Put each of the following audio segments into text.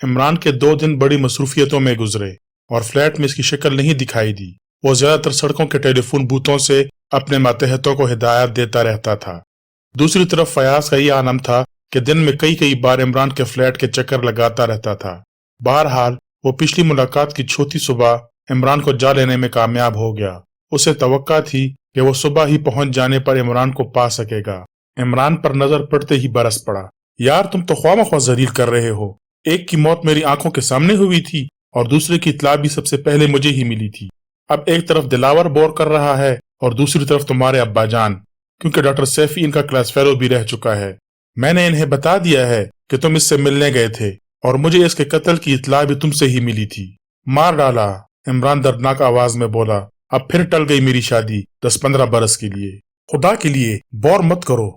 इमरान के 2 दिन बड़ी मसरूफियतों में गुजरे और फ्लैट में इसकी शक्ल नहीं दिखाई दी। वो ज्यादातर सड़कों के टेलीफोन बूथों से अपने मातहतों को हिदायत देता रहता था। दूसरी तरफ फयाज का यह आलम था कि दिन में कई कई बार इमरान के फ्लैट के चक्कर लगाता रहता था। बहरहाल वो पिछली मुलाकात की चौथी सुबह इमरान को जा लेने में कामयाब हो गया। उसे तवक्का थी कि वो सुबह ही पहुंच जाने पर इमरान को पा सकेगा। इमरान पर नजर पड़ते ही बरस पड़ा। यार, तुम तो ख्वामख्वाह जलील कर रहे हो। एक की मौत मेरी आंखों के सामने हुई थी और दूसरे की इत्ला भी सबसे पहले मुझे ही मिली थी। अब एक तरफ दिलावर बोर कर रहा है और दूसरी तरफ तुम्हारे अब्बा जान, क्योंकि डॉक्टर सैफी इनका क्लास फेलो भी रह चुका है। मैंने इन्हें बता दिया है कि तुम इससे मिलने गए थे और मुझे इसके कत्ल की इत्ला भी तुमसे ही मिली थी। मार डाला, इमरान दर्दनाक आवाज में बोला। अब फिर टल गई मेरी शादी 10-15 बरस के लिए। खुदा के लिए बोर मत करो,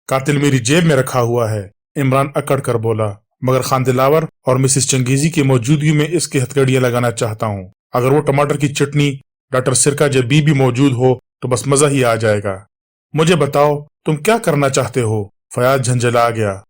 कातिल मेरी जेब में रखा हुआ है, इमरान अकड़ कर बोला। मगर खान दिलावर और मिसेस चंगेजी की मौजूदगी में इसकी हथकड़ियां लगाना चाहता हूँ। अगर वो टमाटर की चटनी डॉक्टर सिरका जबी भी मौजूद हो तो बस मजा ही आ जाएगा। मुझे बताओ तुम क्या करना चाहते हो? फयाज झंझला गया।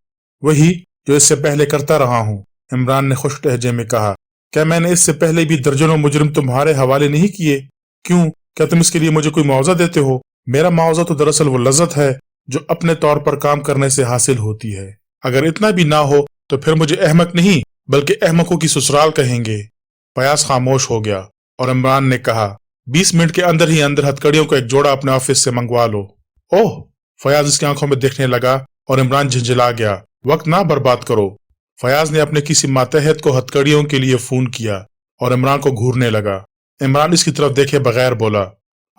वही जो इससे पहले करता रहा हूँ, इमरान ने खुश लहजे में कहा। क्या मैंने इससे पहले भी दर्जनों मुजरिम तुम्हारे हवाले नहीं किए? क्यों, क्या तुम इसके लिए मुझे कोई मुआवजा देते हो? मेरा मुआवजा तो दरअसल वो लज्जत है जो अपने तौर पर काम करने से हासिल होती है। अगर इतना भी ना हो तो फिर मुझे अहमक नहीं बल्कि अहमकों की ससुराल कहेंगे। फयाज खामोश हो गया और इमरान ने कहा, 20 मिनट के अंदर ही अंदर हथकड़ियों का एक जोड़ा अपने ऑफिस से मंगवा लो। ओह, फयाज इसकी आंखों में देखने लगा और इमरान झंझला गया। वक्त ना बर्बाद करो। फयाज ने अपने किसी मातहत को हथकड़ियों के लिए फोन किया और इमरान को घूरने लगा। इमरान इसकी तरफ देखे बगैर बोला,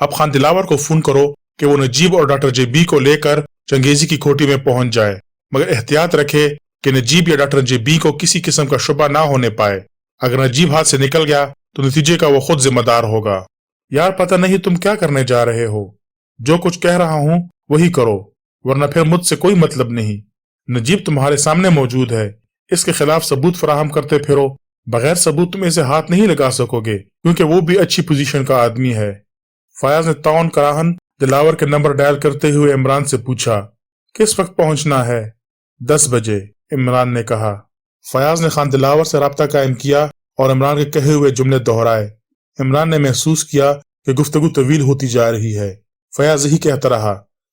अब खान दिलावर को फोन करो कि वो नजीब और डॉक्टर जेबी को लेकर चंगेजी की खोटी में पहुंच जाए, मगर एहतियात रखे कि नजीब या डॉक्टर जेबी को किसी किस्म का शुबा ना होने पाए। अगर नजीब हाथ से निकल गया तो नतीजे का वो खुद जिम्मेदार होगा। यार, पता नहीं तुम क्या करने जा रहे हो। जो कुछ कह रहा हूँ वही करो, वरना फिर मुझसे कोई मतलब नहीं। नजीब तुम्हारे सामने मौजूद है, इसके खिलाफ सबूत फराहम करते फिरो। बगैर सबूत तुम इसे हाथ नहीं लगा सकोगे, क्योंकि वो भी अच्छी पोजीशन का आदमी है। फयाज ने तौन कराहन दिलावर के नंबर डायल करते हुए इमरान से पूछा, किस वक्त पहुंचना है? 10 बजे, इमरान ने कहा। फयाज ने खान दिलावर से राब्ता कायम किया और इमरान के कहे हुए जुमले दोहराए। इमरान ने महसूस किया कि गुफ्तगू तवील होती जा रही है। फयाज यही कहता रहा,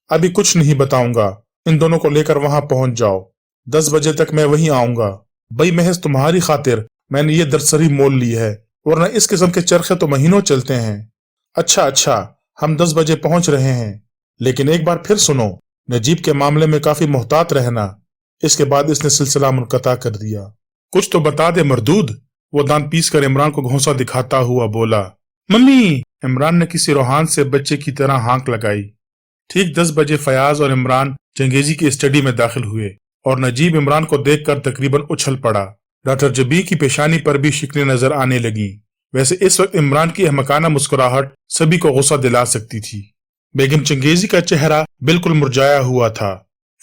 अभी कुछ नहीं बताऊंगा, इन दोनों को लेकर वहां पहुंच जाओ। 10 बजे तक मैं वहीं आऊंगा। भाई, महज तुम्हारी खातिर मैंने ये दरसरी मोल ली है, वरना इस किस्म के चरखे तो महीनों चलते हैं। अच्छा, हम 10 बजे पहुंच रहे हैं, लेकिन एक बार फिर सुनो, नजीब के मामले में काफी मोहतात रहना। इसके बाद इसने सिलसिला मुनक़ता कर दिया। कुछ तो बता दे मरदूद, वो दांत पीस कर इमरान को घोंसा दिखाता हुआ बोला। मम्मी, इमरान ने किसी रूहान से बच्चे की तरह हाँक लगाई। ठीक 10 बजे फयाज और इमरान चंगेजी की स्टडी में दाखिल हुए और नजीब इमरान को देखकर तकरीबन उछल पड़ा। डॉक्टर जबी की पेशानी पर भी शिकने नजर आने लगी। वैसे इस वक्त इमरान की अहमकाना मुस्कुराहट सभी को गुस्सा दिला सकती थी। बेगम चंगेजी का चेहरा बिल्कुल मुरझाया हुआ था।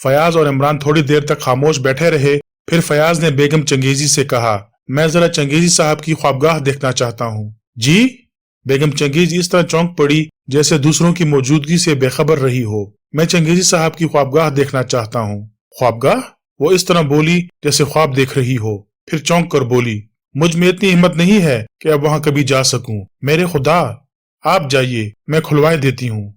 फयाज और इमरान थोड़ी देर तक खामोश बैठे रहे। फिर फयाज ने बेगम चंगेजी से कहा, मैं जरा चंगेजी साहब की ख्वाबगाह देखना चाहता हूँ। जी? बेगम चंगेजी इस तरह चौंक पड़ी जैसे दूसरों की मौजूदगी से बेखबर रही हो। मैं चंगेजी साहब की ख्वाबगाह देखना चाहता हूँ। ख्वाबगाह? वो इस तरह बोली जैसे ख्वाब देख रही हो, फिर चौंक कर बोली, मुझ में इतनी हिम्मत नहीं है कि अब वहां कभी जा सकूं। मेरे खुदा, आप जाइए, मैं खुलवाए देती हूँ।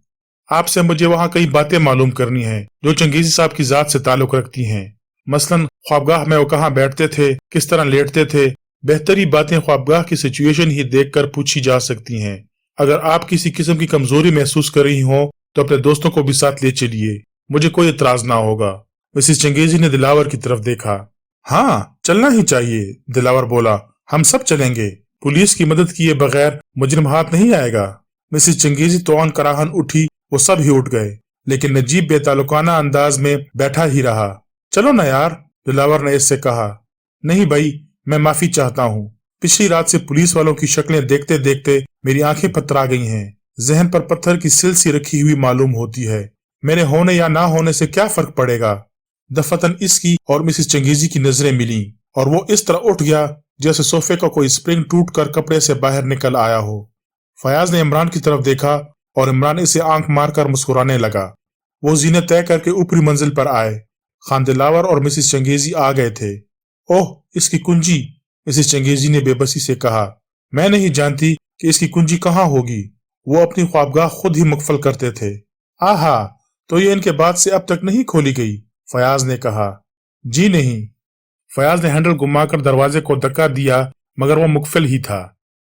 आपसे मुझे वहां कई बातें मालूम करनी है जो चंगेजी साहब की जात से ताल्लुक रखती हैं। मसलन ख्वाबगाह में वो कहाँ बैठते थे, किस तरह लेटते थे। बेहतरी बातें ख्वाबगाह की सिचुएशन ही देखकर पूछी जा सकती हैं। अगर आप किसी किस्म की कमजोरी महसूस कर रही हो तो अपने दोस्तों को भी साथ ले चलिए, मुझे कोई इतराज ना होगा। मिसेस चंगेजी ने दिलावर की तरफ देखा। हाँ, चलना ही चाहिए, दिलावर बोला, हम सब चलेंगे। पुलिस की मदद किए बगैर मुजरिम हाथ नहीं आएगा। मिसेस चंगेजी तौन कराहन उठी, वो सब ही उठ गए, लेकिन नजीब बेतालुकाना अंदाज में बैठा ही रहा। चलो ना यार, दिलावर ने इससे कहा। नहीं भाई, मैं माफी चाहता हूँ। पिछली रात से पुलिस वालों की शक्लें देखते देखते मेरी आंखें पथरा गई हैं। जहन पर पत्थर की सिल सी रखी हुई मालूम होती है। मेरे होने या ना होने से क्या फर्क पड़ेगा। दफतन इसकी और मिसेस चंगेजी की नजरें मिली और वो इस तरह उठ गया जैसे सोफे का कोई स्प्रिंग टूटकर कपड़े से बाहर निकल आया हो। फयाज ने इमरान की तरफ देखा और इमरान इसे आंख मारकर मुस्कुराने लगा। वो जीने तय करके ऊपरी मंजिल पर आए। खान दिलावर और मिसेस चंगेजी आ गए थे। ओह, इसकी कुंजी! मिसेस चंगेजी ने बेबसी से कहा। मैं नहीं जानती कि इसकी कुंजी कहाँ होगी। वो अपनी ख्वाबगाह खुद ही मुकफल करते थे। आहा, तो ये इनके बाद से अब तक नहीं खोली गई? फयाज ने कहा। जी नहीं। फयाज ने हैंडल घुमाकर दरवाजे को धक्का दिया, मगर वो मुकफल ही था।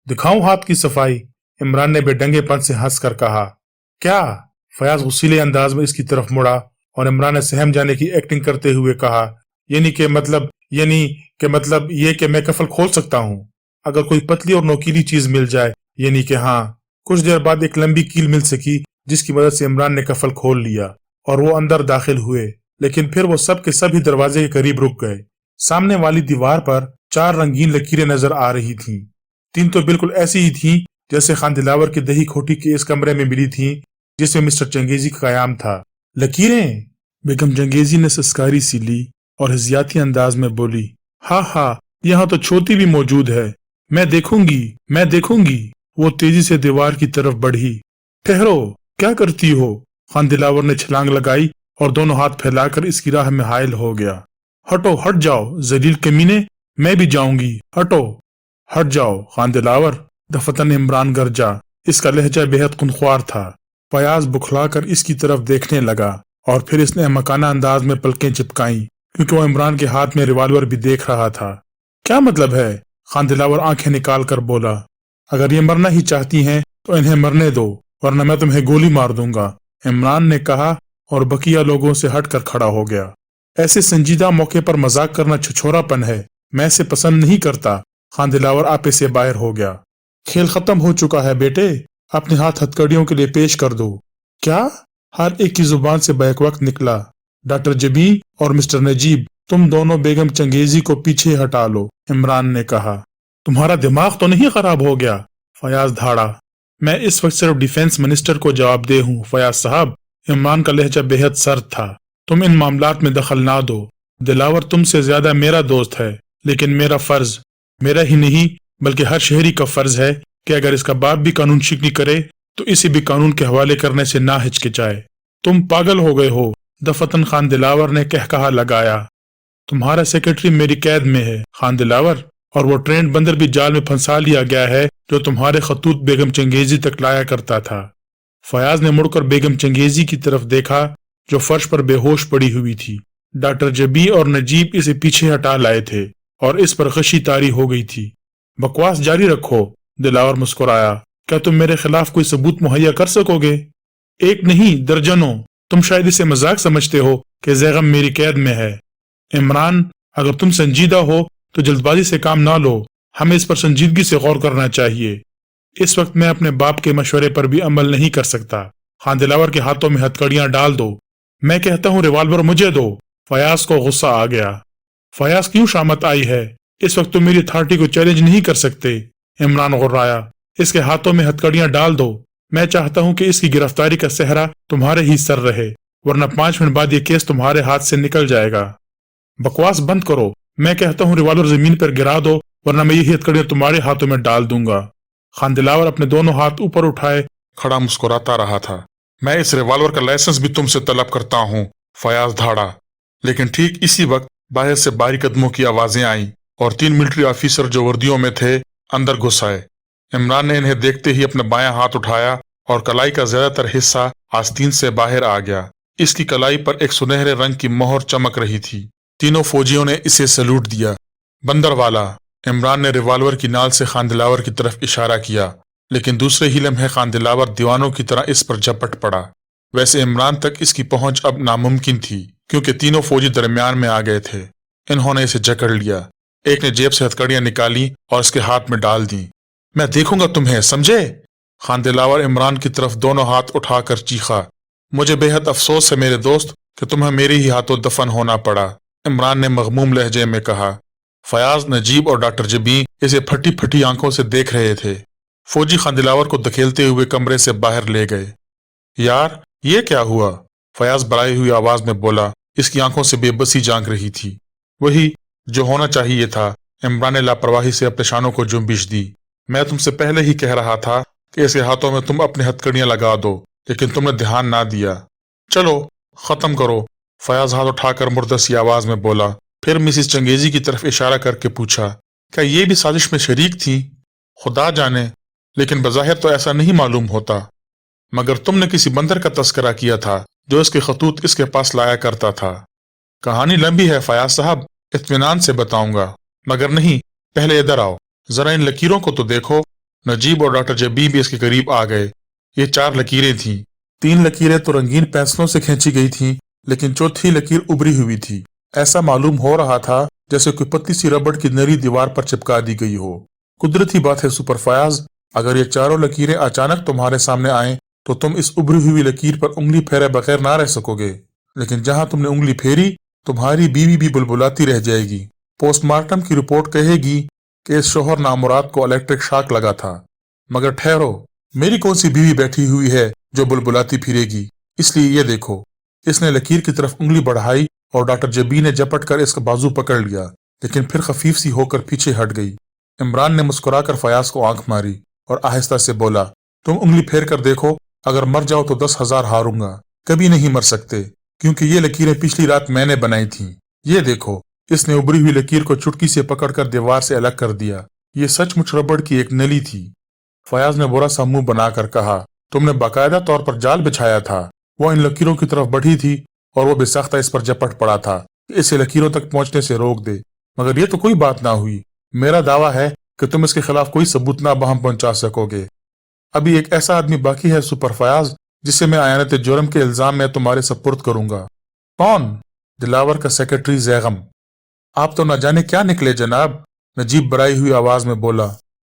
दिखाऊं हाथ की सफाई? इमरान ने बेढंगेपन से हंसकर कहा। क्या? फयाज गुस्सीले अंदाज में इसकी तरफ मुड़ा और इमरान ने सहम जाने की एक्टिंग करते हुए कहा, यानी ये कि मैं कफल खोल सकता हूँ, अगर कोई पतली और नोकीली चीज मिल जाए। यानी कि हाँ। कुछ देर बाद एक लंबी कील मिल सकी, जिसकी मदद से इमरान ने कफल खोल लिया और वो अंदर दाखिल हुए। लेकिन फिर वो सब के सभी दरवाजे के करीब रुक गए। सामने वाली दीवार पर 4 रंगीन लकीरें नजर आ रही थीं। 3 तो बिल्कुल ऐसी ही थीं जैसे खान दिलावर की दही खोटी के इस कमरे में मिली थीं, जिसमें मिस्टर चंगेजी का कयाम था। लकीरें? बेगम चंगेजी ने सस्कारी सी ली और हिज़्याती अंदाज में बोली, हाँ, यहाँ तो छोटी भी मौजूद है। मैं देखूंगी। वो तेजी से दीवार की तरफ बढ़ी। ठहरो, क्या करती हो? खान दिलावर ने छलांग लगाई और दोनों हाथ फैलाकर इसकी राह में हायल हो गया। हटो, हट जाओ जलील कमीने, मैं भी जाऊंगी। हटो, हट जाओ खान दिलावर, दफतन इमरान गरजा। इसका लहजा बेहद खुनख्वार था। फयाज बुखलाकर इसकी तरफ देखने लगा और फिर इसने मकाना अंदाज में पलकें चिपकाई, क्योंकि वो इमरान के हाथ में रिवाल्वर भी देख रहा था। क्या मतलब है? खान दिलावर आंखें निकाल कर बोला। अगर ये मरना ही चाहती हैं तो इन्हें मरने दो, वरना मैं तुम्हें गोली मार दूंगा, इमरान ने कहा और बकिया लोगों से हटकर खड़ा हो गया। ऐसे संजीदा मौके पर मजाक करना छिछोरापन है, मैं इसे पसंद नहीं करता। खान दिलावर आपे से बाहर हो गया। खेल खत्म हो चुका है बेटे, अपने हाथ हथकड़ियों के लिए पेश कर दो। क्या? हर एक की जुबान से बैक वक्त निकला। डॉक्टर जबी और मिस्टर नजीब, तुम दोनों बेगम चंगेजी को पीछे हटा लो, इमरान ने कहा। तुम्हारा दिमाग तो नहीं खराब हो गया? फयाज धाड़ा। मैं इस वक्त सिर्फ डिफेंस मिनिस्टर को जवाबदेह हूँ फयाज साहब। इमरान का लहजा बेहद सर्द था। तुम इन मामलात में दखल ना दो। दिलावर तुमसे ज्यादा मेरा दोस्त है, लेकिन मेरा फर्ज, मेरा ही नहीं बल्कि हर शहरी का फर्ज है कि अगर इसका बाप भी कानून शिकनी करे तो इसे भी कानून के हवाले करने से ना हिचकिचाए। तुम पागल हो गए हो, दफतन खान दिलावर ने कहकहा लगाया। तुम्हारा सेक्रेटरी मेरी कैद में है खान दिलावर, और वो ट्रेंड बंदर भी जाल में फंसा लिया गया है जो तुम्हारे खतूत बेगम चंगेजी तक लाया करता था। फयाज ने मुड़कर बेगम चंगेजी की तरफ देखा, जो फर्श पर बेहोश पड़ी हुई थी। डॉक्टर जबी और नजीब इसे पीछे हटा लाए थे और इस पर खशी तारी हो गई थी। बकवास जारी रखो, दिलावर मुस्कुराया। क्या तुम मेरे खिलाफ कोई सबूत मुहैया कर सकोगे? एक नहीं, दर्जनों। तुम शायद इसे मजाक समझते हो कि जैगम मेरी कैद में है। इमरान, अगर तुम संजीदा हो तो जल्दबाजी से काम ना लो, हमें इस पर संजीदगी से गौर करना चाहिए। इस वक्त मैं अपने बाप के मशवरे पर भी अमल नहीं कर सकता। खान दिलावर के हाथों में हथकड़ियां डाल दो। मैं कहता हूँ रिवाल्वर मुझे दो। फयाज को गुस्सा आ गया। फयाज क्यों शामत आई है? इस वक्त तुम मेरी अथॉरिटी को चैलेंज नहीं कर सकते, इमरान गुर्राया। इसके हाथों में हथकड़ियां डाल दो। मैं चाहता हूं कि इसकी गिरफ्तारी का सेहरा तुम्हारे ही सर रहे, वरना 5 मिनट बाद ये केस तुम्हारे हाथ से निकल जाएगा। बकवास बंद करो। मैं कहता हूं रिवाल्वर जमीन पर गिरा दो, वरना मैं यही हथकड़ियां तुम्हारे हाथों में डाल दूंगा। खान दिलावर अपने दोनों हाथ ऊपर उठाए खड़ा मुस्कुराता रहा था। मैं इस रिवाल्वर का लाइसेंस भी तुमसे तलब करता हूँ, फयाज धाड़ा। लेकिन ठीक इसी वक्त बाहर से भारी कदमों की आवाजें आईं और 3 मिलिट्री ऑफिसर जो वर्दियों में थे अंदर घुस आए। इमरान ने इन्हें देखते ही अपना बायां हाथ उठाया और कलाई का ज्यादातर हिस्सा आस्तीन से बाहर आ गया। इसकी कलाई पर एक सुनहरे रंग की मोहर चमक रही थी। तीनों फौजियों ने इसे सैल्यूट दिया। बंदरवाला, इमरान ने रिवाल्वर की नाल से खान दिलावर की तरफ इशारा किया, लेकिन दूसरे ही लम्हे खान दिलावर दीवानों की तरह इस पर झपट पड़ा। वैसे इमरान तक इसकी पहुंच अब नामुमकिन थी, क्योंकि तीनों फौजी दरमियान में आ गए थे। इन्होंने इसे जकड़ लिया। एक ने जेब से हथकड़ियां निकाली और इसके हाथ में डाल दी। मैं देखूंगा तुम्हें, समझे? खान दिलावर इमरान की तरफ दोनों हाथ उठाकर चीखा। मुझे बेहद अफसोस है मेरे दोस्त कि तुम्हें मेरे ही हाथों दफन होना पड़ा, इमरान ने मगमूम लहजे में कहा। फयाज, नजीब और डॉक्टर जबी इसे फटी फटी आंखों से देख रहे थे। फौजी खान दिलावर को धकेलते हुए कमरे से बाहर ले गए। यार, ये क्या हुआ? फयाज बड़ाई हुई आवाज में बोला। इसकी आंखों से बेबसी झांक रही थी। वही जो होना चाहिए था, इमरान ने लापरवाही से अपने शानों को जुम्बिश दी। मैं तुमसे पहले ही कह रहा था कि इसके हाथों में तुम अपनी हथकड़ियां लगा दो, लेकिन तुमने ध्यान ना दिया। चलो खत्म करो, फयाज हाथ उठाकर मुर्दा सी आवाज में बोला। फिर मिसिस चंगेजी की तरफ इशारा करके पूछा, क्या ये भी साजिश में शरीक थी? खुदा जाने, लेकिन बज़ाहिर तो ऐसा नहीं मालूम होता। मगर तुमने किसी बंदर का तस्करा किया था जो इसके खतूत इसके पास लाया करता था। कहानी लंबी है फयाज साहब, इत्मीनान से बताऊंगा। मगर नहीं, पहले इधर आओ, जरा इन लकीरों को तो देखो। नजीब और डॉक्टर जबी भी इसके करीब आ गए। ये 4 लकीरें थीं। 3 लकीरें तो रंगीन पेंसिलों से खींची गई थीं, लेकिन चौथी लकीर उभरी हुई थी। ऐसा मालूम हो रहा था जैसे कोई पतली सी रबड़ की नरी दीवार पर चिपका दी गई हो। कुदरती बात है सुपर फयाज, अगर ये 4 लकीरें अचानक तुम्हारे सामने आए तो तुम इस उभरी हुई लकीर पर उंगली फेरे बगैर ना रह सकोगे। लेकिन जहां तुमने उंगली फेरी, तुम्हारी बीवी भी बुलबुलाती रह जाएगी। पोस्टमार्टम की रिपोर्ट कहेगी कि इस शोहर नामुराद को इलेक्ट्रिक शॉक लगा था। मगर ठहरो, मेरी कौन सी बीवी बैठी हुई है जो बुलबुलाती फिरेगी? इसलिए ये देखो। इसने लकीर की तरफ उंगली बढ़ाई और डॉक्टर जबी ने झपट कर इसका बाजू पकड़ लिया, लेकिन फिर खफीफ सी होकर पीछे हट गई। इमरान ने मुस्कुराकर फयाज को आंख मारी और आहिस्ता से बोला, तुम उंगली फेर कर देखो, अगर मर जाओ तो 10,000 हारूंगा। कभी नहीं मर सकते, क्योंकि ये लकीरें पिछली रात मैंने बनाई थीं। ये देखो। इसने उभरी हुई लकीर को चुटकी से पकड़कर दीवार से अलग कर दिया। ये सचमुच रबड़ की एक नली थी। फयाज ने बुरा सा मुंह बनाकर कहा, तुमने बाकायदा तौर पर जाल बिछाया था। वो इन लकीरों की तरफ बढ़ी थी और वो बेसख्ता इस पर झपट पड़ा था कि इसे लकीरों तक पहुंचने से रोक दे। मगर ये तो कोई बात ना हुई। मेरा दावा है कि तुम इसके खिलाफ कोई सबूत ना बहम पहुंचा सकोगे। अभी एक ऐसा आदमी बाकी है सुपर फयाज, जिसे मैं आयानत जुर्म के इल्जाम में तुम्हारे सपुर्द करूंगा। कौन? दिलावर का सेक्रेटरी जैगम। आप तो न जाने क्या निकले जनाब, नजीब बराई हुई आवाज में बोला।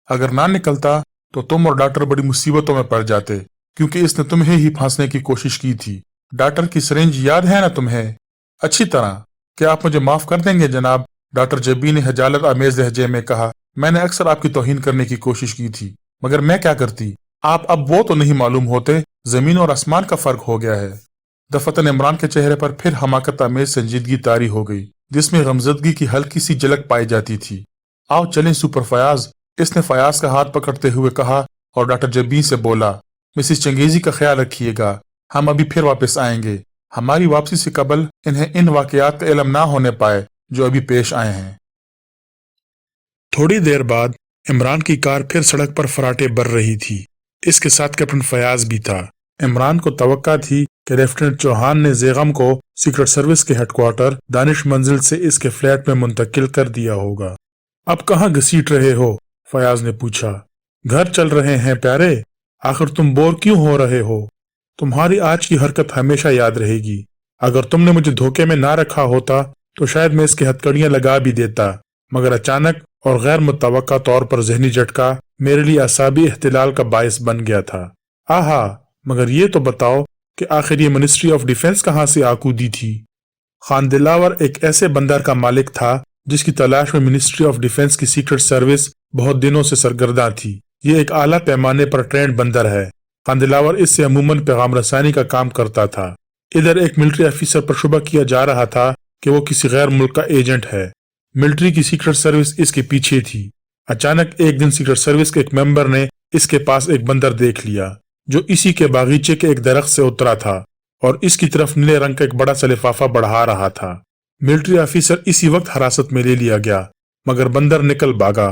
अगर ना निकलता तो तुम और डॉक्टर बड़ी मुसीबतों में पड़ जाते, क्योंकि इसने तुम्हें ही फांसने की कोशिश की थी। डॉक्टर की सिरिंज याद है ना तुम्हें? अच्छी तरह। क्या आप मुझे माफ कर देंगे जनाब? डॉक्टर जबी ने हजालत आमेज लहजे में कहा, मैंने अक्सर आपकी तौहीन करने की कोशिश की थी, मगर मैं क्या करती? आप अब वो तो नहीं मालूम होते, जमीन और आसमान का फर्क हो गया है। दफतन इमरान के चेहरे पर फिर हमाकत आमेज संजीदगी तारी हो गई, जिसमें गमजदगी की हल्की सी झलक पाई जाती थी। आओ चलें सुपर फयाज, इसने फयाज का हाथ पकड़ते हुए कहा और डॉक्टर जबी से बोला, मिसिस चंगेजी का ख्याल रखिएगा, हम अभी फिर वापस आएंगे। हमारी वापसी से कबल इन्हें इन वाकयात का इल्म ना होने पाए जो अभी पेश आए हैं। थोड़ी देर बाद इमरान की कार फिर सड़क पर फराटे बर रही थी। इसके साथ कैप्टन फयाज भी था। इमरान को तवक्का थी कि लेफ्टिनेंट चौहान ने जैगम को सीक्रेट सर्विस के हेडक्वार्टर दानिश मंजिल से इसके फ्लैट में मुंतकिल कर दिया होगा। अब कहाँ घसीट रहे हो? फयाज ने पूछा। घर चल रहे हैं प्यारे, आखिर तुम बोर क्यों हो रहे हो? तुम्हारी आज की हरकत हमेशा याद रहेगी। अगर तुमने मुझे धोखे में ना रखा होता तो शायद मैं इसकी हथकड़ियां लगा भी देता, मगर अचानक और गैर मुतवक्का तौर पर जहनी झटका मेरे लिए असाबी इख्तिलाल का बायस बन गया था। आहा, मगर ये तो बताओ कि आखिर ये मिनिस्ट्री ऑफ डिफेंस कहाँ से आकूदी थी? खान दिलावर एक ऐसे बंदर का मालिक था जिसकी तलाश में मिनिस्ट्री ऑफ डिफेंस की सीक्रेट सर्विस बहुत दिनों से सरगर्दा थी। ये एक आला पैमाने पर ट्रेंड बंदर है। खान दिलावर इससे अमूमन पैगाम रसानी का काम करता था। इधर एक मिलिट्री ऑफिसर पर शुबा किया जा रहा था कि वो किसी गैर मुल्क का एजेंट है। मिलिट्री की सीक्रेट सर्विस इसके पीछे थी। अचानक एक दिन सीक्रेट सर्विस के एक मेंबर ने इसके पास एक बंदर देख लिया जो इसी के बागीचे के एक दरख्त से उतरा था और इसकी तरफ नीले रंग का एक बड़ा सा लिफाफा बढ़ा रहा था। मिलिट्री ऑफिसर इसी वक्त हिरासत में ले लिया गया, मगर बंदर निकल भागा।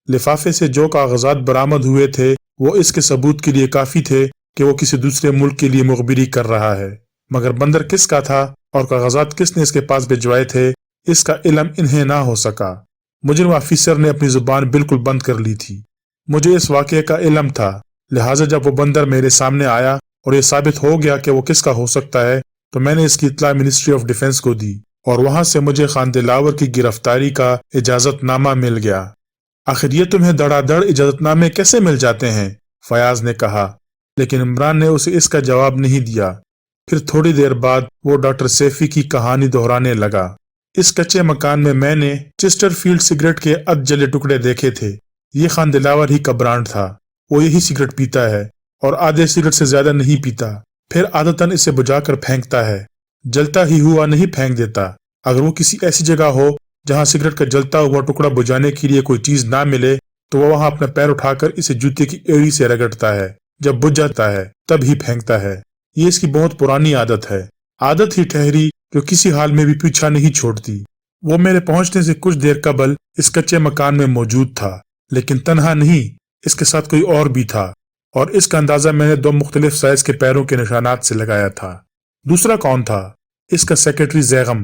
लिफाफे से जो कागजात बरामद हुए थे वो इसके सबूत के लिए काफी थे कि वो किसी दूसरे मुल्क के लिए मुखबिरी कर रहा है। मगर बंदर किसका था और कागजात किसने इसके पास भिजवाए थे, इसका इल्म इन्हें ना हो सका। मुजरिम ऑफिसर ने अपनी जुबान बिल्कुल बंद कर ली थी। मुझे इस वाकये का इल्म था, लिहाजा जब वो बंदर मेरे सामने आया और ये साबित हो गया कि वो किसका हो सकता है, तो मैंने इसकी इत्तला मिनिस्ट्री ऑफ डिफेंस को दी और वहां से मुझे खान दिलावर की गिरफ्तारी का इजाजतनामा मिल गया। आखिर ये तुम्हें धड़ाधड़ इजाजतनामे कैसे मिल जाते हैं? फयाज ने कहा, लेकिन इमरान ने उसे इसका जवाब नहीं दिया। फिर थोड़ी देर बाद वो डॉक्टर सैफी की कहानी दोहराने लगा। इस कच्चे मकान में मैंने चेस्टरफील्ड सिगरेट के अध जले टुकड़े देखे थे। ये खान दिलावर ही का ब्रांड था। वो यही सिगरेट पीता है और आधे सिगरेट से ज्यादा नहीं पीता, फिर आदतन इसे बुझाकर फेंकता है। जलता ही हुआ नहीं फेंक देता। अगर वो किसी ऐसी जगह हो जहां सिगरेट का जलता हुआ टुकड़ा बुझाने के लिए कोई चीज ना मिले तो वो वहां अपना पैर उठाकर इसे जूते की एड़ी से रगड़ता है। जब बुझ जाता है तब ही फेंकता है। ये इसकी बहुत पुरानी आदत है, आदत ही ठहरी जो किसी हाल में भी पीछा नहीं छोड़ती। وہ میरे पहुंचने से कुछ देर कबल इस कच्चे मकान में मौजूद था, लेकिन तन्हा नहीं, इसके साथ कोई और भी था, और इसका अंदाजा मैंने 2 मुख्तलिफ साइज के पैरों के निशानात से लगाया था। दूसरा कौन था? इसका सेक्रेटरी जैगम।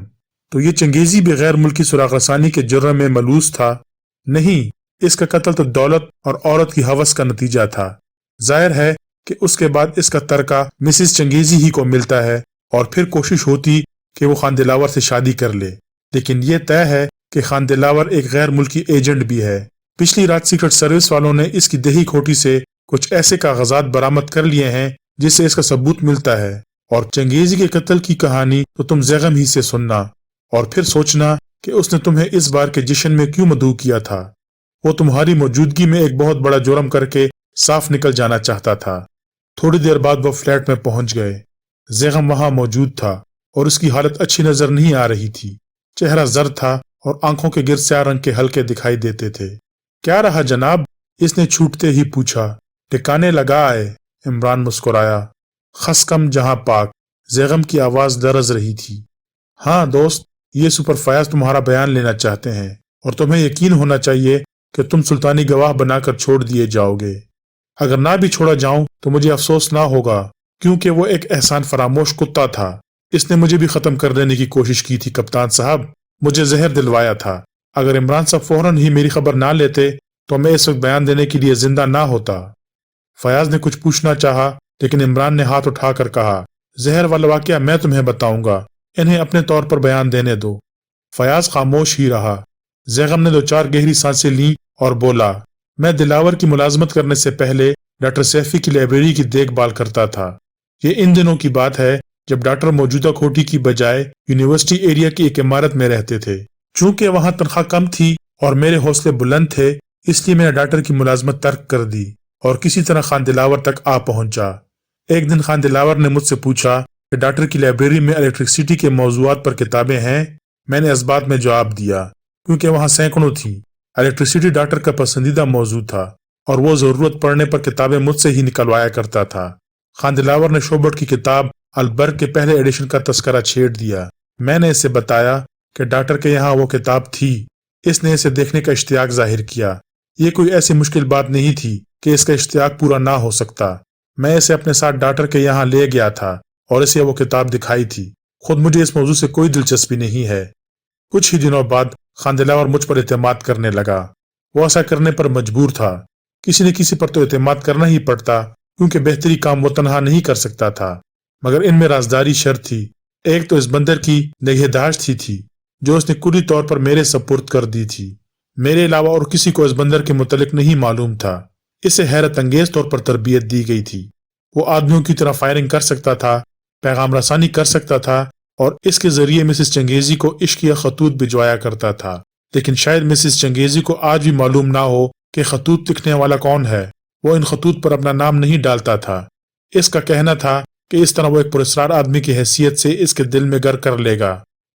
तो ये चंगेजी भी गैर मुल्की सुराग रसानी के जुर्म में मलूस था? नहीं, इसका कत्ल तो दौलत और औरत की हवस का नतीजा था। जाहिर है कि उसके बाद इसका तरका मिसिस चंगेजी ही को मिलता है और फिर कोशिश होती कि वो खान दिलावर से शादी कर ले, लेकिन ये तय है कि खान दिलावर एक गैर मुल्की एजेंट भी है। पिछली रात सीक्रेट सर्विस वालों ने इसकी दही खोटी से कुछ ऐसे कागजात बरामद कर लिए हैं जिससे इसका सबूत मिलता है, और चंगेजी के कत्ल की कहानी तो तुम जैगम ही से सुनना और फिर सोचना कि उसने तुम्हें इस बार के जश्न में क्यों मदऊ किया था। वो तुम्हारी मौजूदगी में एक बहुत बड़ा जुर्म करके साफ निकल जाना चाहता था। थोड़ी देर बाद वो फ्लैट में पहुंच गए। जैगम वहां मौजूद था और उसकी हालत अच्छी नजर नहीं आ रही थी। चेहरा जर्द था और आंखों के गिर्द स्याह रंग के हल्के दिखाई देते थे। क्या रहा जनाब? इसने छूटते ही पूछा। ठिकाने लगा है, इमरान मुस्कुराया। खस कम जहां पाक, जैगम की आवाज दरज रही थी। हाँ दोस्त, ये सुपर फयाज तुम्हारा बयान लेना चाहते हैं और तुम्हें यकीन होना चाहिए कि तुम सुल्तानी गवाह बनाकर छोड़ दिए जाओगे। अगर ना भी छोड़ा जाऊं तो मुझे अफसोस ना होगा, क्योंकि वो एक एहसान फरामोश कुत्ता था। इसने मुझे भी खत्म कर देने की कोशिश की थी कप्तान साहब, मुझे जहर दिलवाया था। अगर इमरान साहब फौरन ही मेरी खबर ना लेते तो मैं इस वक्त बयान देने के लिए जिंदा ना होता। फयाज ने कुछ पूछना चाहा, लेकिन इमरान ने हाथ उठाकर कहा, जहर वाला वाकया मैं तुम्हें बताऊंगा, इन्हें अपने तौर पर बयान देने दो। फयाज खामोश ही रहा। जैगम ने 2-4 गहरी सांसें ली और बोला, मैं दिलावर की मुलाजमत करने से पहले डॉक्टर सैफी की लाइब्रेरी की देखभाल करता था। ये इन दिनों की बात है जब डॉक्टर मौजूदा कोठी की बजाय यूनिवर्सिटी एरिया की एक इमारत में रहते थे। चूंकि वहां तनख्वाह कम थी और मेरे हौसले बुलंद थे, इसलिए मैंने डॉक्टर की मुलाजमत तर्क कर दी और किसी तरह खान दिलावर तक आ पहुंचा। एक दिन खान दिलावर ने मुझसे पूछा कि डॉक्टर की लाइब्रेरी में इलेक्ट्रिसिटी के मौजूआत पर किताबें हैं। मैंने इस बात में जवाब दिया, क्योंकि वहां सैकड़ों थी। इलेक्ट्रिसिटी डॉक्टर का पसंदीदा मौजू था और वो जरूरत पड़ने पर किताबें मुझसे ही निकलवाया करता था। खान दिलावर ने शोबर्ट की किताब अलबर्ग के पहले एडिशन का तस्करा छेड़ दिया। मैंने इसे बताया कि डॉक्टर के यहाँ वो किताब थी। इसने इसे देखने का इश्तियाक जाहिर किया। ये कोई ऐसी मुश्किल बात नहीं थी कि इसका इश्तियाक पूरा ना हो सकता। मैं इसे अपने साथ डॉक्टर के यहाँ ले गया था और इसे वो किताब दिखाई थी। खुद मुझे इस मौजू से कोई दिलचस्पी नहीं है। कुछ ही दिनों बाद खान दिलावर मुझ पर एतमाद करने लगा। वो ऐसा करने पर मजबूर था। किसी न किसी पर तो एतमाद करना ही पड़ता, क्योंकि बेहतरी काम वो तनहा नहीं कर सकता था। मगर इनमें राजदारी शर्त थी। एक तो इस बंदर की निगहदाश्त ही थी जो उसने कुली तौर पर मेरे सपुर्द कर दी थी। मेरे अलावा और किसी को इस बंदर के मुतलिक नहीं मालूम था। इसे हैरत अंगेज तौर पर तरबियत दी गई थी। वो आदमियों की तरह फायरिंग कर सकता था, पैगाम रसानी कर सकता था और इसके जरिए मिसिस चंगेजी को इश्क या खतूत भिजवाया करता था। लेकिन शायद मिसिस चंगेजी को आज भी मालूम ना हो कि खतूत लिखने वाला कौन है। वो इन खतूत पर अपना नाम नहीं डालता था। इसका कहना था कि इस तरह वो एक पुरस्कार आदमी की हैसियत से इसके दिल में गर कर लेगा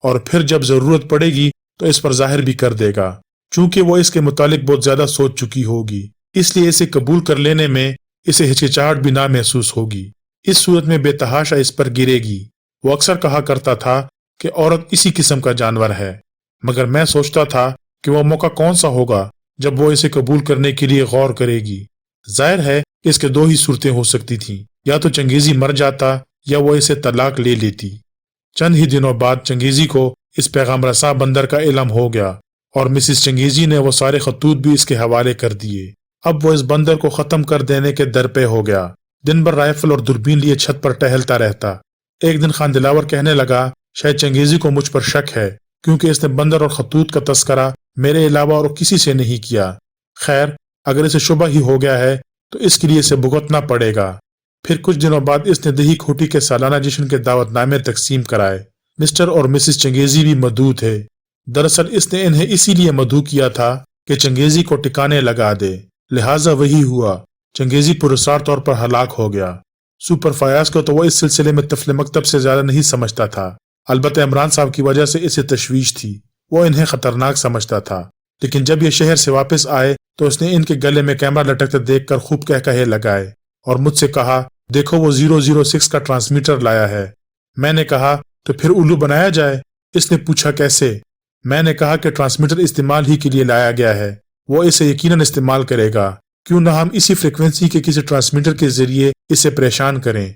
और फिर जब जरूरत पड़ेगी तो इस पर जाहिर भी कर देगा। चूंकि वो इसके मुतालिक बहुत ज्यादा सोच चुकी होगी, इसलिए इसे कबूल कर लेने में इसे हिचकिचाहट भी ना महसूस होगी। इस सूरत में बेतहाशा इस पर गिरेगी। वो अक्सर कहा करता था कि औरत इसी किस्म का जानवर है, मगर मैं सोचता था कि वो मौका कौन सा होगा जब वो इसे कबूल करने के लिए गौर करेगी। जाहिर है इसके 2 ही सूरतें हो सकती थीं, या तो चंगेजी मर जाता या वो इसे तलाक ले लेती। चंद ही दिनों बाद चंगेजी को इस पैगाम रसा बंदर का इल्म हो गया और मिसिस चंगेजी ने वो सारे खतूत भी इसके हवाले कर दिए। अब वो इस बंदर को खत्म कर देने के दर पे हो गया। दिन भर राइफल और दूरबीन लिए छत पर टहलता रहता। एक दिन खान दिलावर कहने लगा, शायद चंगेजी को मुझ पर शक है, क्योंकि इसने बंदर और खतूत का तस्करा मेरे अलावा और किसी से नहीं किया। खैर, अगर इसे शुबा ही हो गया है तो इसके लिए इसे भुगतना पड़ेगा। फिर कुछ दिनों बाद इसने दही खोटी के सालाना जश्न के दावतनामे तकसीम कराए। मिस्टर और मिसिस चंगेजी भी मदऊ थे। दरअसल इसने इन्हें इसीलिए मदऊ किया था कि चंगेजी को टिकाने लगा दे। लिहाजा वही हुआ। चंगेजी पुरस्कार तौर पर हलाक हो गया। सुपर फयाज को तो वो इस सिलसिले में तफले मकतब से ज्यादा नहीं समझता था। अलबत्ता इमरान साहब की वजह से इसे तशवीश थी। वो इन्हें खतरनाक समझता था। लेकिन जब ये शहर से वापस आए तो उसने इनके गले में कैमरा लटकते देखकर खूब कहे लगाए और मुझसे कहा, देखो वो 006 का ट्रांसमीटर लाया है। मैंने कहा, तो फिर उल्लू बनाया जाए। इसने पूछा, कैसे? میں نے کہا کہ ٹرانسمیٹر استعمال ہی کے لیے لایا گیا ہے، وہ اسے یقیناً استعمال کرے گا، کیوں نہ ہم اسی فریکوینسی کے کسی ٹرانسمیٹر کے ذریعے اسے پریشان کریں۔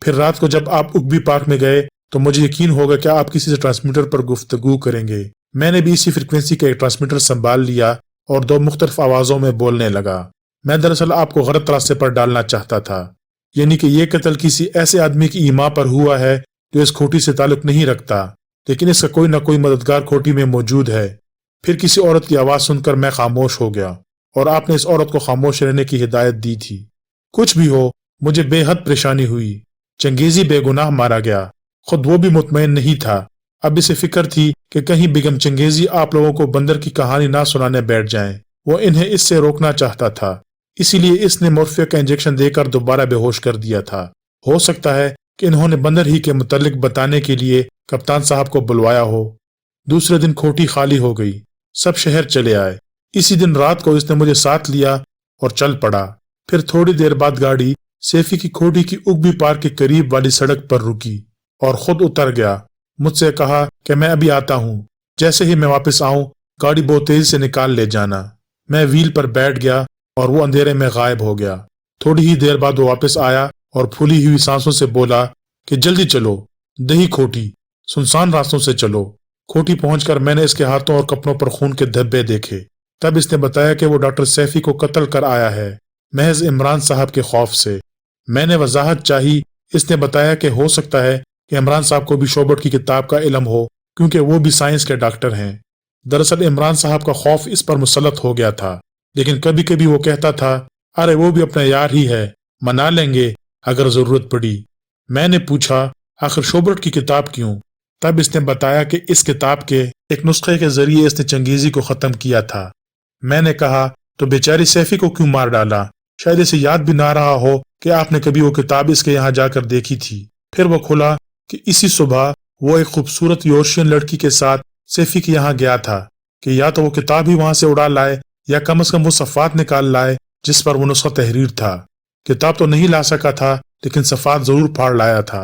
پھر رات کو جب آپ اگبی پارک میں گئے تو مجھے یقین ہوگا کہ آپ کسی سے ٹرانسمیٹر پر گفتگو کریں گے۔ میں نے بھی اسی فریکوینسی کا ایک ٹرانسمیٹر سنبھال لیا اور 2 مختلف آوازوں میں بولنے لگا۔ میں دراصل آپ کو غلط راستے پر ڈالنا چاہتا تھا، یعنی کہ یہ قتل کسی ایسے آدمی کی ایما پر ہوا ہے جو اس کھوٹی سے تعلق نہیں رکھتا، لیکن اس کا کوئی نہ کوئی مددگار کھوٹی میں موجود ہے۔ پھر کسی عورت کی آواز سن کر میں خاموش ہو گیا اور آپ نے اس عورت کو خاموش رہنے کی ہدایت دی تھی۔ کچھ بھی ہو، مجھے بے حد پریشانی ہوئی۔ چنگیزی بے گناہ مارا گیا، خود وہ بھی مطمئن نہیں تھا۔ اب اسے فکر تھی کہ کہیں بیگم چنگیزی آپ لوگوں کو بندر کی کہانی نہ سنانے بیٹھ جائیں۔ وہ انہیں اس سے روکنا چاہتا تھا، اسی لیے اس نے مورفیا کا انجیکشن دے کر دوبارہ بے ہوش کر دیا تھا۔ ہو سکتا ہے کہ انہوں نے بندر ہی کے متعلق بتانے کے لیے کپتان صاحب کو بلوایا ہو۔ دوسرے دن کھوٹی خالی ہو گئی، سب شہر چلے آئے۔ اسی دن رات کو اس نے مجھے ساتھ لیا اور چل پڑا۔ پھر تھوڑی دیر بعد گاڑی سیفی کی کھوٹی کی اگبی پارک کے قریب والی سڑک پر رکی اور خود اتر گیا۔ مجھ سے کہا کہ میں ابھی آتا ہوں، جیسے ہی میں واپس آؤں گاڑی بہت تیزی سے نکال لے جانا۔ میں ویل پر بیٹھ گیا اور وہ اندھیرے میں غائب ہو گیا۔ تھوڑی ہی دیر بعد وہ واپس آیا اور پھولی ہوئی سانسوں سے بولا کہ جلدی چلو، دہی کھوٹی، سنسان راستوں سے چلو۔ کھوٹی پہنچ کر میں نے اس کے ہاتھوں اور کپڑوں پر خون کے دھبے دیکھے۔ تب اس نے بتایا کہ وہ ڈاکٹر سیفی کو قتل کر آیا ہے، محض عمران صاحب کے خوف سے۔ میں نے وضاحت چاہی۔ اس نے بتایا کہ ہو سکتا ہے کہ عمران صاحب کو بھی شوبرٹ کی کتاب کا علم ہو، کیونکہ وہ بھی سائنس کے ڈاکٹر ہیں۔ دراصل عمران صاحب کا خوف اس پر مسلط ہو گیا تھا، لیکن کبھی کبھی وہ کہتا تھا، ارے وہ بھی اپنا یار ہی ہے، منا لیں گے اگر ضرورت پڑی۔ میں نے پوچھا، آخر شوبرٹ کی کتاب کیوں؟ تب اس نے بتایا کہ اس کتاب کے ایک نسخے کے ذریعے اس نے چنگیزی کو ختم کیا تھا۔ میں نے کہا، تو بیچاری سیفی کو کیوں مار ڈالا؟ شاید اسے یاد بھی نہ رہا ہو کہ آپ نے کبھی وہ کتاب اس کے یہاں جا کر دیکھی تھی۔ پھر وہ کھلا کہ اسی صبح وہ ایک خوبصورت یورشین لڑکی کے ساتھ سیفی کے یہاں گیا تھا کہ یا تو وہ کتاب ہی وہاں سے اڑا لائے یا کم از کم وہ صفحات نکال لائے جس پر وہ نسخہ تحریر تھا۔ کتاب تو نہیں لا سکا تھا، لیکن صفحات ضرور پھاڑ لایا تھا۔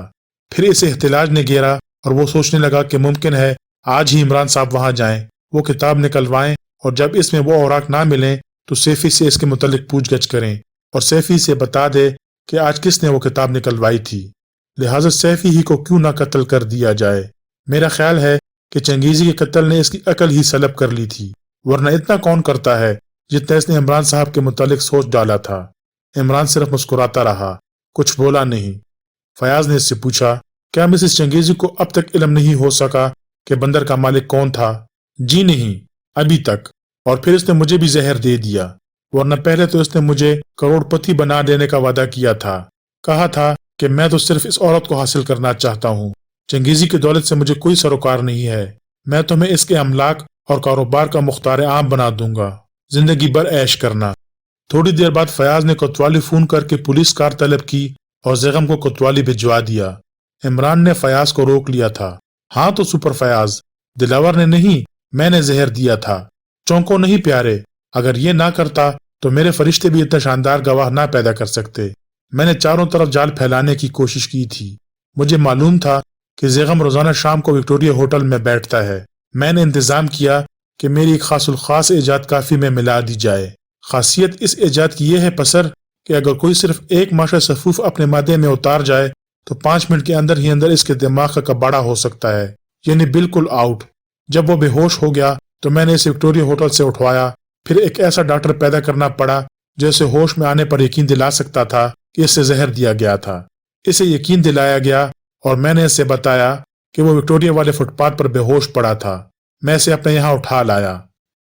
پھر اسے احتجاج نے گھیرا اور وہ سوچنے لگا کہ ممکن ہے آج ہی عمران صاحب وہاں جائیں، وہ کتاب نکلوائیں، اور جب اس میں وہ اوراق نہ ملیں تو سیفی سے اس کے متعلق پوچھ گچھ کریں اور سیفی سے بتا دے کہ آج کس نے وہ کتاب نکلوائی تھی۔ لہٰذا سیفی ہی کو کیوں نہ قتل کر دیا جائے۔ میرا خیال ہے کہ چنگیزی کے قتل نے اس کی عقل ہی سلب کر لی تھی، ورنہ اتنا کون کرتا ہے جتنا اس نے عمران صاحب کے متعلق سوچ ڈالا تھا۔ عمران صرف مسکراتا رہا، کچھ بولا نہیں۔ فیاض نے اس سے پوچھا، کیا مسز چنگیزی کو اب تک علم نہیں ہو سکا کہ بندر کا مالک کون تھا؟ جی نہیں، ابھی تک، اور پھر اس نے مجھے بھی زہر دے دیا، ورنہ پہلے تو اس نے مجھے کروڑ پتی بنا دینے کا وعدہ کیا تھا۔ کہا تھا کہ میں تو صرف اس عورت کو حاصل کرنا چاہتا ہوں، چنگیزی کی دولت سے مجھے کوئی سروکار نہیں ہے، میں تمہیں اس کے املاک اور کاروبار کا مختار عام بنا دوں گا، زندگی بھر عیش کرنا۔ تھوڑی دیر بعد فیاض نے کوتوالی فون کر کے پولیس کار طلب کی اور زیغم کو کوتوالی بھجوا دیا۔ عمران نے فیاض کو روک لیا تھا۔ ہاں تو سپر فیاض، دلاور نے نہیں، میں نے زہر دیا تھا، چونکو نہیں پیارے، اگر یہ نہ کرتا تو میرے فرشتے بھی اتنا شاندار گواہ نہ پیدا کر سکتے۔ میں نے چاروں طرف جال پھیلانے کی کوشش کی تھی، مجھے معلوم تھا کہ زیغم روزانہ شام کو وکٹوریا ہوٹل میں بیٹھتا ہے۔ میں نے انتظام کیا کہ میری ایک خاص الخاص ایجاد کافی میں ملا دی جائے۔ خاصیت اس ایجاد کی یہ ہے پسر کہ اگر کوئی صرف ایک ماشا صفوف اپنے مادے میں اتار جائے تو 5 منٹ کے اندر ہی اندر اس کے دماغ کا کباڑا ہو سکتا ہے، یعنی بالکل آؤٹ۔ جب وہ بے ہوش ہو گیا تو میں نے اسے وکٹوریا ہوٹل سے اٹھوایا، پھر ایک ایسا ڈاکٹر پیدا کرنا پڑا جو اسے ہوش میں آنے پر یقین دلا سکتا تھا کہ اس سے زہر دیا گیا تھا۔ اسے یقین دلایا گیا اور میں نے اسے بتایا کہ وہ وکٹوریا والے فٹ پاتھ پر بے ہوش پڑا تھا۔ میں اسے اپنے یہاں اٹھا لایا،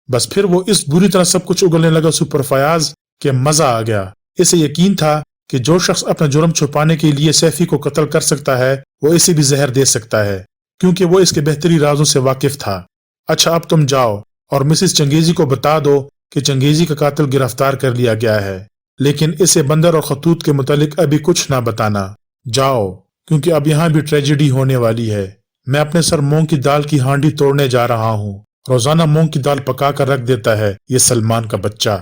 بس پھر وہ اس بری طرح سب کچھ اگلنے لگا سپر فیاض کہ مزہ آ گیا۔ اسے یقین تھا کہ جو شخص اپنا جرم چھپانے کے لیے سیفی کو قتل کر سکتا ہے وہ اسے بھی زہر دے سکتا ہے، کیونکہ وہ اس کے بہتری رازوں سے واقف تھا۔ اچھا اب تم جاؤ اور مسز چنگیزی کو بتا دو کہ چنگیزی کا قاتل گرفتار کر لیا گیا ہے، لیکن اسے بندر اور خطوط کے متعلق ابھی کچھ نہ بتانا۔ جاؤ، کیونکہ اب یہاں بھی ٹریجڈی ہونے والی ہے۔ میں اپنے سر مونگ کی دال کی ہانڈی توڑنے جا رہا ہوں۔ روزانہ مونگ کی دال پکا کر رکھ دیتا ہے یہ سلمان کا بچہ۔